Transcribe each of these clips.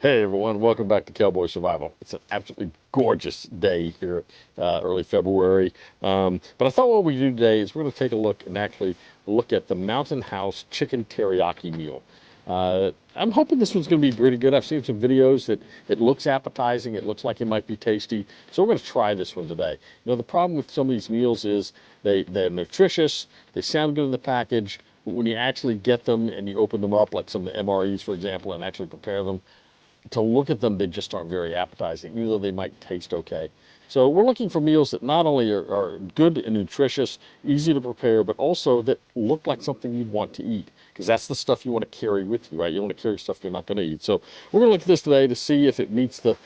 Hey everyone, welcome back to Cowboy Survival. It's an absolutely gorgeous day here, early February. But I thought what we do today is we're going to take a look and actually look at the Mountain House Chicken Teriyake meal. I'm hoping this one's going to be pretty good. I've seen some videos that it looks appetizing. It looks like it might be tasty. So we're going to try this one today. You know, the problem with some of these meals is they're nutritious. They sound good in the package. But when you actually get them and you open them up, like some of the MREs, for example, and actually prepare them, to look at them, they just aren't very appetizing, even though they might taste okay. So we're looking for meals that not only are good and nutritious, easy to prepare, but also that look like something you'd want to eat, because that's the stuff you want to carry with you, right? You don't want to carry stuff you're not going to eat. So we're going to look at this today to see if it meets the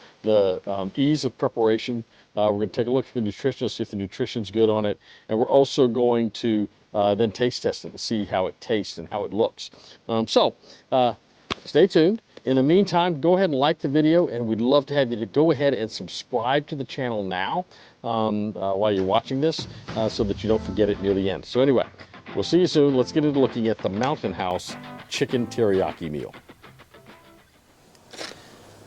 ease of preparation. We're going to take a look at the nutrition, see if the nutrition's good on it, and we're also going to then taste test it and see how it tastes and how it looks. So stay tuned. In the meantime, go ahead and like the video, and we'd love to have you to go ahead and subscribe to the channel now while you're watching this so that you don't forget it near the end. So anyway, we'll see you soon. Let's get into looking at the Mountain House Chicken Teriyaki meal.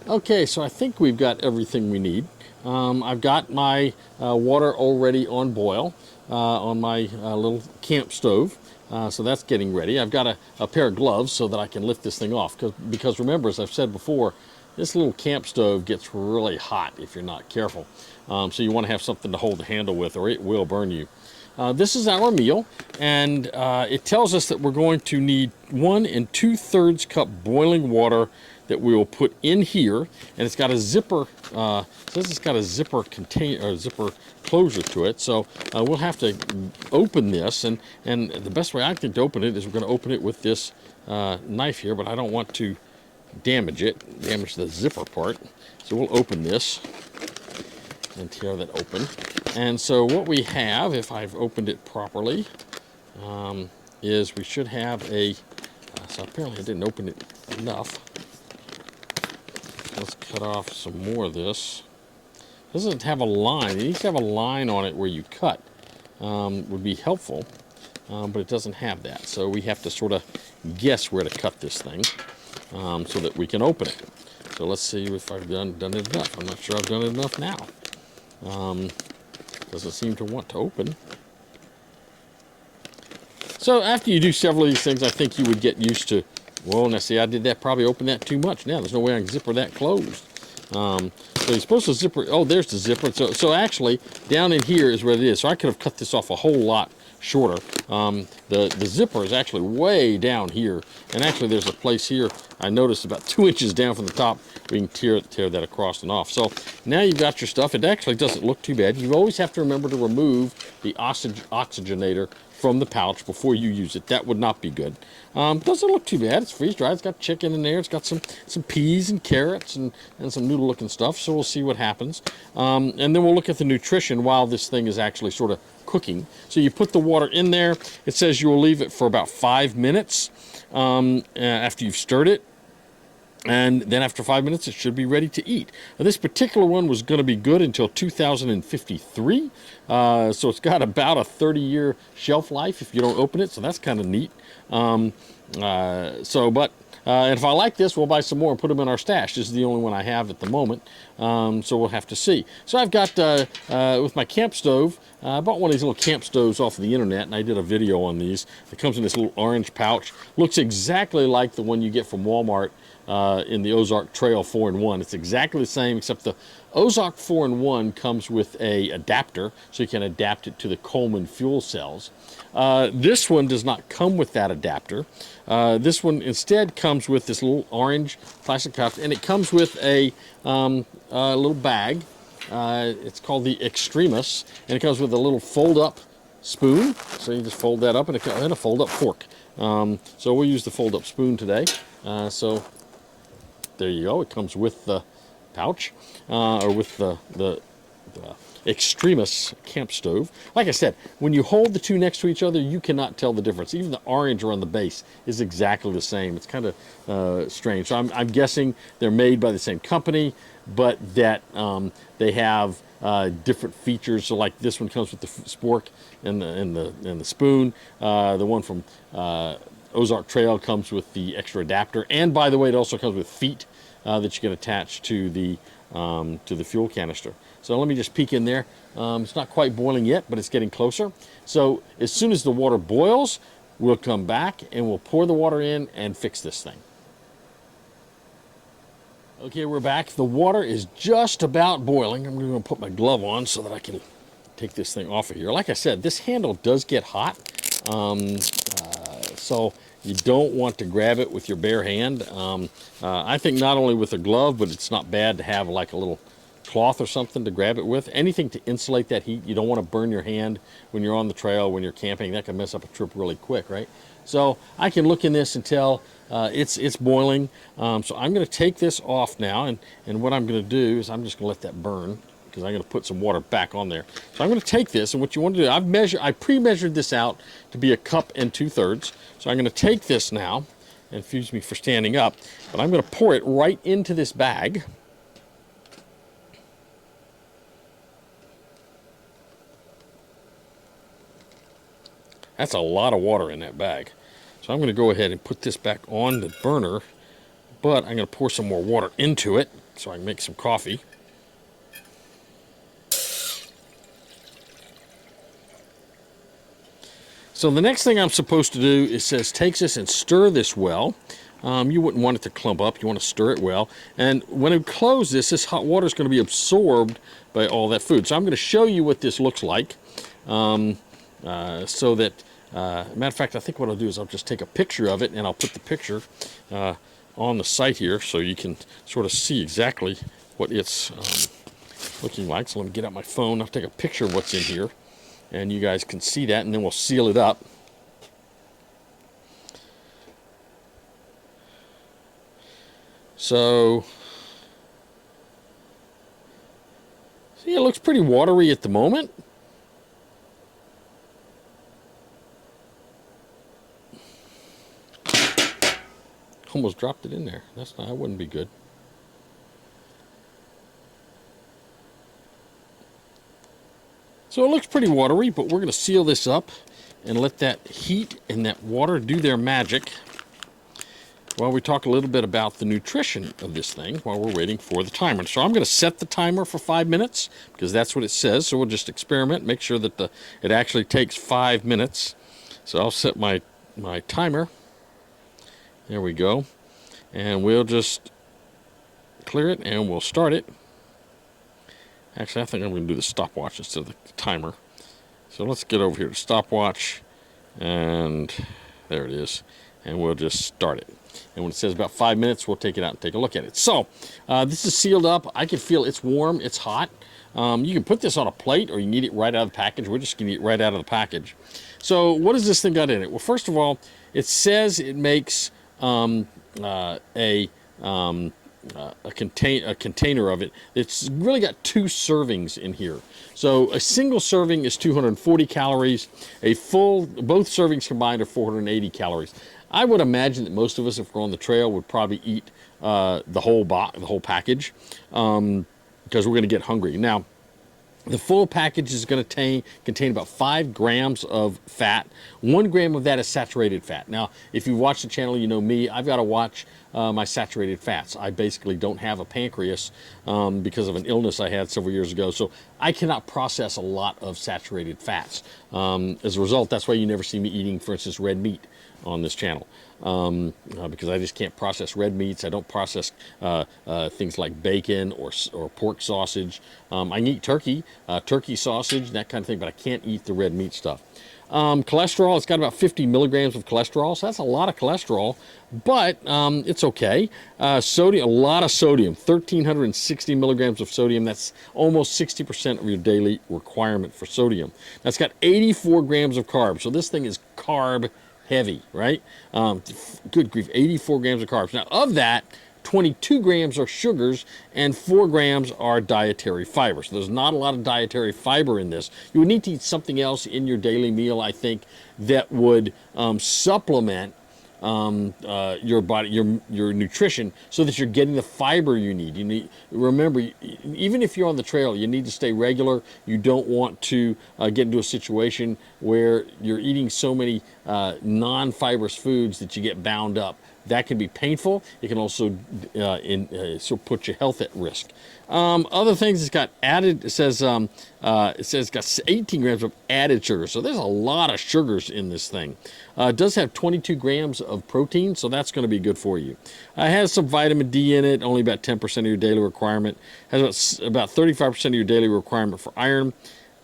Okay, so I think we've got everything we need. I've got my water already on boil on my little camp stove. So that's getting ready. I've got a pair of gloves so that I can lift this thing off. Because remember, as I've said before, this little camp stove gets really hot if you're not careful. So you want to have something to hold the handle with or it will burn you. This is our meal, and it tells us that we're going to need 1 2/3 cup boiling water that we will put in here, and it's got a zipper. Says it's got a zipper contain or zipper closure to it. So we'll have to open this, and the best way I think to open it is we're going to open it with this knife here, but I don't want to damage the zipper part. So we'll open this and tear that open. And so what we have, if I've opened it properly, is we should have a. So apparently I didn't open it enough. Let's cut off some more of this. It doesn't have a line. It needs to have a line on it where you cut. Would be helpful, but it doesn't have that. So we have to sort of guess where to cut this thing so that we can open it. So let's see if I've done it enough. I'm not sure I've done it enough now. Doesn't seem to want to open. So after you do several of these things, I think you would get used to, well, now see, I did that, probably opened that too much. Now there's no way I can zipper that closed. So you're supposed to zipper, oh, there's the zipper. So actually, down in here is where it is. So I could have cut this off a whole lot shorter. The zipper is actually way down here. And actually there's a place here, I noticed about 2 inches down from the top, we can tear that across and off. So now you've got your stuff. It actually doesn't look too bad. You always have to remember to remove the oxygenator from the pouch before you use it. That would not be good. Doesn't look too bad. It's freeze-dried. It's got chicken in there. It's got some peas and carrots and some noodle-looking stuff. So we'll see what happens. And then we'll look at the nutrition while this thing is actually sort of cooking. So you put the water in there. It says you will leave it for about 5 minutes after you've stirred it. And then after 5 minutes, it should be ready to eat. Now, this particular one was going to be good until 2053. So it's got about a 30-year shelf life if you don't open it. So that's kind of neat. And if I like this, we'll buy some more and put them in our stash. This is the only one I have at the moment. So we'll have to see. So I've got, with my camp stove, I bought one of these little camp stoves off of the internet, and I did a video on these. It comes in this little orange pouch. Looks exactly like the one you get from Walmart in the OzarkTrail 4-in-1. It's exactly the same, except the Ozark 4-in-1 comes with a adapter, so you can adapt it to the Coleman fuel cells. This one does not come with that adapter. This one instead comes with this little orange plastic cup, and it comes with a little bag. It's called the Extremis, and it comes with a little fold-up spoon. So you just fold that up, and a fold-up fork. So we'll use the fold-up spoon today. So there you go. It comes with the pouch, or with the Extremis camp stove. Like I said, when you hold the two next to each other, you cannot tell the difference. Even the orange around the base is exactly the same. It's kind of strange. So I'm guessing they're made by the same company, but that they have different features. So like this one comes with the spork and the spoon. The one from OzarkTrail comes with the extra adapter, and by the way, it also comes with feet. that you can attach to the fuel canister. So let me just peek in there. It's not quite boiling yet, but it's getting closer. So as soon as the water boils, we'll come back and we'll pour the water in and fix this thing. Okay, we're back. The water is just about boiling. I'm going to put my glove on so that I can take this thing off of here. Like I said, this handle does get hot, so you don't want to grab it with your bare hand. I think not only with a glove, but it's not bad to have like a little cloth or something to grab it with. Anything to insulate that heat. You don't want to burn your hand when you're on the trail, when you're camping. That can mess up a trip really quick, right? So I can look in this and tell it's boiling. So I'm going to take this off now, and what I'm going to do is I'm just going to let that burn, because I'm going to put some water back on there. So I'm going to take this, and what you want to do, I pre-measured this out to be 1 2/3 cups. So I'm going to take this now, and excuse me for standing up, but I'm going to pour it right into this bag. That's a lot of water in that bag. So I'm going to go ahead and put this back on the burner, but I'm going to pour some more water into it so I can make some coffee. So the next thing I'm supposed to do, it says take this and stir this well. You wouldn't want it to clump up. You want to stir it well. And when it closes, this hot water is going to be absorbed by all that food. So I'm going to show you what this looks like. So that, matter of fact, I think what I'll do is I'll just take a picture of it, and I'll put the picture on the site here so you can sort of see exactly what it's looking like. So let me get out my phone. I'll take a picture of what's in here, and you guys can see that, and then we'll seal it up. So, see, it looks pretty watery at the moment. Almost dropped it in there. That wouldn't be good. So it looks pretty watery, but we're going to seal this up and let that heat and that water do their magic while we talk a little bit about the nutrition of this thing while we're waiting for the timer. So I'm going to set the timer for 5 minutes because that's what it says. So we'll just experiment, make sure that it actually takes 5 minutes. So I'll set my timer. There we go. And we'll just clear it and we'll start it. Actually, I think I'm going to do the stopwatch instead of the timer. So let's get over here to stopwatch. And there it is. And we'll just start it. And when it says about 5 minutes, we'll take it out and take a look at it. So this is sealed up. I can feel it's warm. It's hot. You can put this on a plate or you can eat it right out of the package. We're just going to eat it right out of the package. So what does this thing got in it? Well, first of all, it says it makes a container of it. It's really got 2 servings in here. So a single serving is 240 calories. Both servings combined are 480 calories. I would imagine that most of us, if we're on the trail, would probably eat the whole package because we're going to get hungry. Now, the full package is going to contain about 5 grams of fat. 1 gram of that is saturated fat. Now, if you've watched the channel, you know me. I've got to watch my saturated fats. I basically don't have a pancreas because of an illness I had several years ago. So I cannot process a lot of saturated fats. As a result, that's why you never see me eating, for instance, red meat on this channel. Because I just can't process red meats. I don't process things like bacon or pork sausage. I can eat turkey sausage, that kind of thing, but I can't eat the red meat stuff. Cholesterol, it's got about 50 milligrams of cholesterol, so that's a lot of cholesterol, but it's okay. Sodium, a lot of sodium, 1,360 milligrams of sodium. That's almost 60% of your daily requirement for sodium. That's got 84 grams of carbs, so this thing is carb heavy, right? Good grief, 84 grams of carbs. Now, of that, 22 grams are sugars and 4 grams are dietary fiber. So there's not a lot of dietary fiber in this. You would need to eat something else in your daily meal, I think, that would supplement your body, your nutrition, so that you're getting the fiber you need. Remember, even if you're on the trail, you need to stay regular. You don't want to get into a situation where you're eating so many non-fibrous foods that you get bound up That can be painful. It can also sort of put your health at risk. Other things, it's got added, it says it's got 18 grams of added sugar. So there's a lot of sugars in this thing. It does have 22 grams of protein, so that's going to be good for you. It has some vitamin D in it, only about 10% of your daily requirement. Has about 35% of your daily requirement for iron,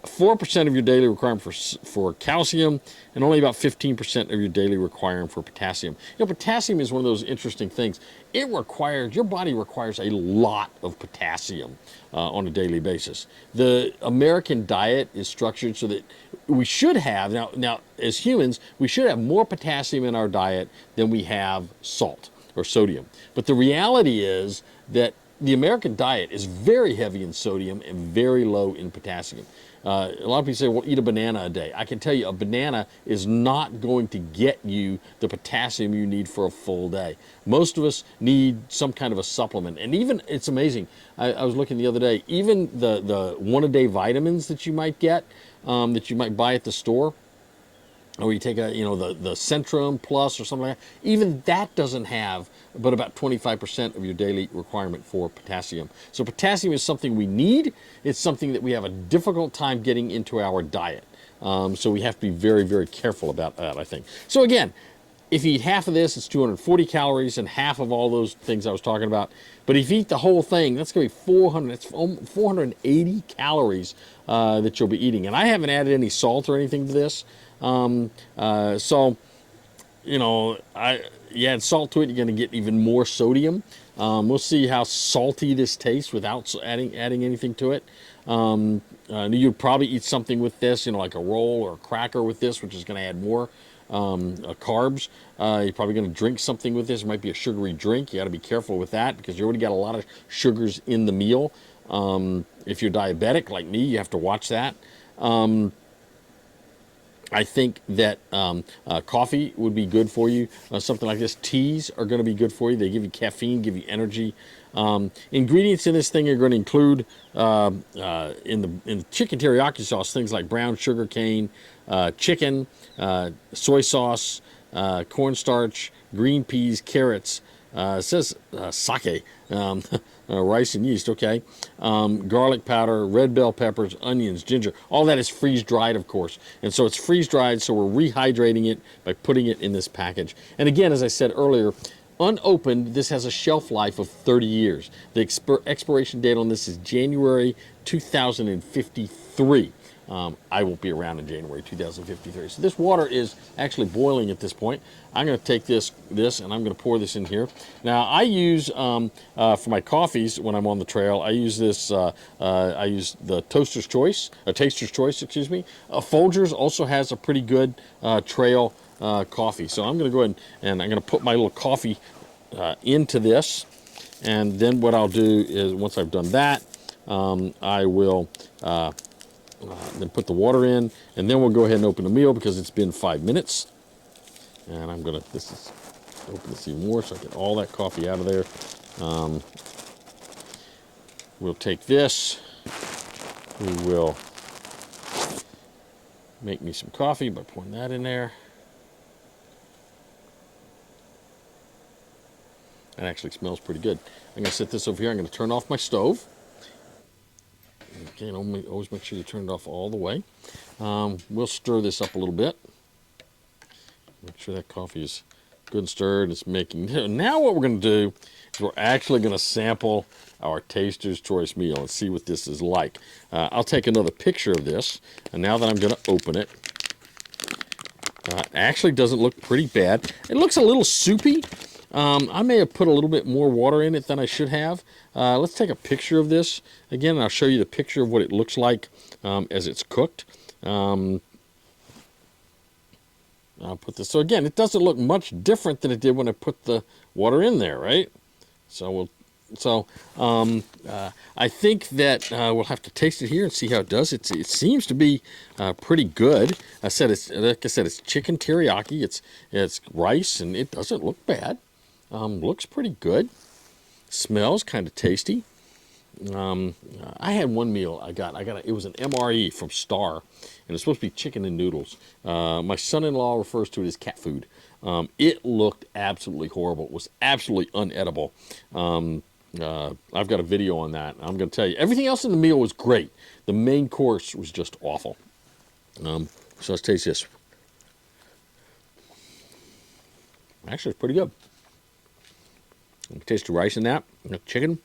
4% of your daily requirement for calcium, and only about 15% of your daily requirement for potassium. You know, potassium is one of those interesting things. Your body requires a lot of potassium on a daily basis. The American diet is structured so that we should have, now as humans, we should have more potassium in our diet than we have salt or sodium. But the reality is that the American diet is very heavy in sodium and very low in potassium. A lot of people say, well, eat a banana a day. I can tell you a banana is not going to get you the potassium you need for a full day. Most of us need some kind of a supplement. And even, it's amazing, I was looking the other day, even the one-a-day vitamins that you might get, that you might buy at the store, or you take the Centrum Plus or something like that, even that doesn't have but about 25% of your daily requirement for potassium. So potassium is something we need. It's something that we have a difficult time getting into our diet. So we have to be very, very careful about that, I think. So again, if you eat half of this, it's 240 calories and half of all those things I was talking about. But if you eat the whole thing, that's going to be 480 calories that you'll be eating. And I haven't added any salt or anything to this. So, you add salt to it, you're going to get even more sodium. We'll see how salty this tastes without adding anything to it. You'd probably eat something with this, like a roll or a cracker with this, which is going to add more carbs. You're probably going to drink something with this. It might be a sugary drink. You got to be careful with that because you already got a lot of sugars in the meal. If you're diabetic like me, you have to watch that. I think that coffee would be good for you. Something like this. Teas are going to be good for you. They give you caffeine, give you energy. Ingredients in this thing are going to include in the chicken teriyaki sauce things like brown sugar cane, chicken, soy sauce, cornstarch, green peas, carrots. It says sake, rice and yeast, okay. Garlic powder, red bell peppers, onions, ginger. All that is freeze-dried, of course. And so it's freeze-dried, so we're rehydrating it by putting it in this package. And again, as I said earlier, unopened, this has a shelf life of 30 years. The expiration date on this is January 2053. I won't be around in January 2053. So this water is actually boiling at this point. I'm going to take this and I'm going to pour this in here. Now I use, for my coffees when I'm on the trail, I use this, I use the Taster's Choice, excuse me. Folgers also has a pretty good trail coffee. So I'm going to go ahead and I'm going to put my little coffee into this. And then what I'll do is once I've done that, I will then put the water in, and then we'll go ahead and open the meal because it's been 5 minutes. And I'm gonna open this even more so I get all that coffee out of there. We'll take this. We will make me some coffee by pouring that in there. It actually smells pretty good. I'm gonna set this over here. I'm gonna turn off my stove. Okay, always make sure you turn it off all the way. We'll stir this up a little bit. Make sure that coffee is good and stirred. It's making. Now what we're going to do is we're actually going to sample our Taster's Choice meal and see what this is like. I'll take another picture of this, and now that I'm going to open it, it actually doesn't look pretty bad. It looks a little soupy. I may have put a little bit more water in it than I should have. Let's take a picture of this. Again, I'll show you the picture of what it looks like as it's cooked. I'll put this. So again, it doesn't look much different than it did when I put the water in there, right? So I think that we'll have to taste it here and see how it does. It seems to be pretty good. Like I said, it's chicken teriyaki. It's rice, and it doesn't look bad. Looks pretty good. Smells kind of tasty. I had one meal it was an MRE from Star, and it's supposed to be chicken and noodles. My son-in-law refers to it as cat food. It looked absolutely horrible. It was absolutely unedible. I've got a video on that. I'm going to tell you, everything else in the meal was great. The main course was just awful. So let's taste this. Actually, it's pretty good. Taste the rice in that, the chicken.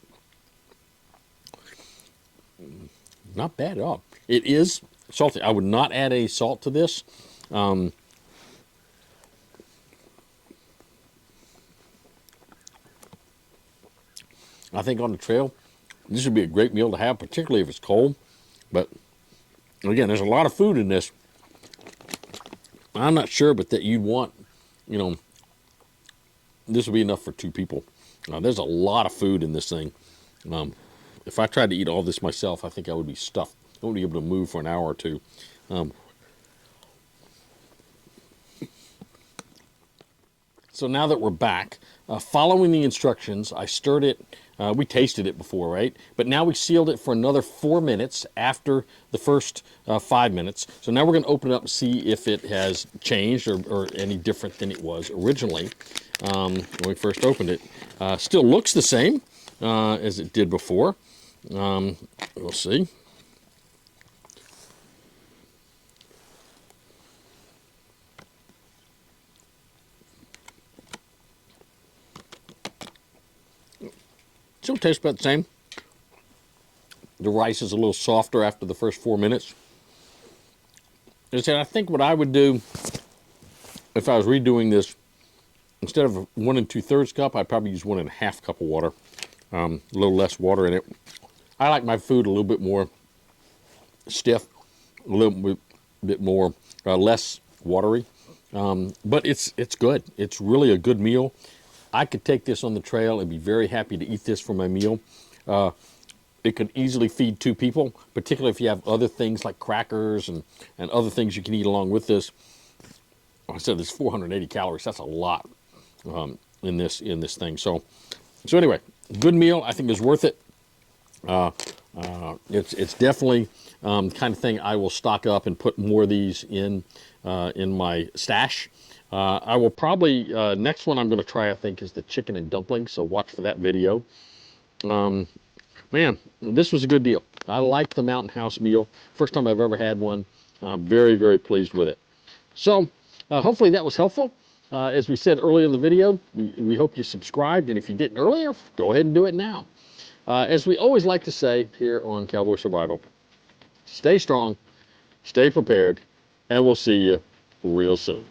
Not bad at all. It is salty. I would not add any salt to this. I think on the trail, this would be a great meal to have, particularly if it's cold. But again, there's a lot of food in this. I'm not sure, but that you'd want, you know, this would be enough for 2 people. There's a lot of food in this thing. If I tried to eat all this myself, I think I would be stuffed. I wouldn't be able to move for an hour or 2. So now that we're back, following the instructions, I stirred it. We tasted it before, right? But now we sealed it for another 4 minutes after the first 5 minutes. So now we're going to open it up and see if it has changed or any different than it was originally when we first opened it. Still looks the same as it did before. We'll see. Still tastes about the same. The rice is a little softer after the first 4 minutes. As I said, I think what I would do if I was redoing this, instead of 1 2/3 cup, I'd probably use 1 1/2 cup of water. A little less water in it. I like my food a little bit more stiff, a little bit more, less watery. But it's good. It's really a good meal. I could take this on the trail and be very happy to eat this for my meal. It could easily feed 2 people, particularly if you have other things like crackers and other things you can eat along with this. Like I said, there's 480 calories. That's a lot in this thing. So anyway, good meal. I think it's worth it. It's definitely kind of thing I will stock up and put more of these in my stash. I will probably, next one I'm going to try, I think, is the chicken and dumplings, so watch for that video. Man, this was a good deal. I like the Mountain House meal. First time I've ever had one. I'm very, very pleased with it. So, hopefully that was helpful. As we said earlier in the video, we hope you subscribed, and if you didn't earlier, go ahead and do it now. As we always like to say here on Cowboy Survival, stay strong, stay prepared, and we'll see you real soon.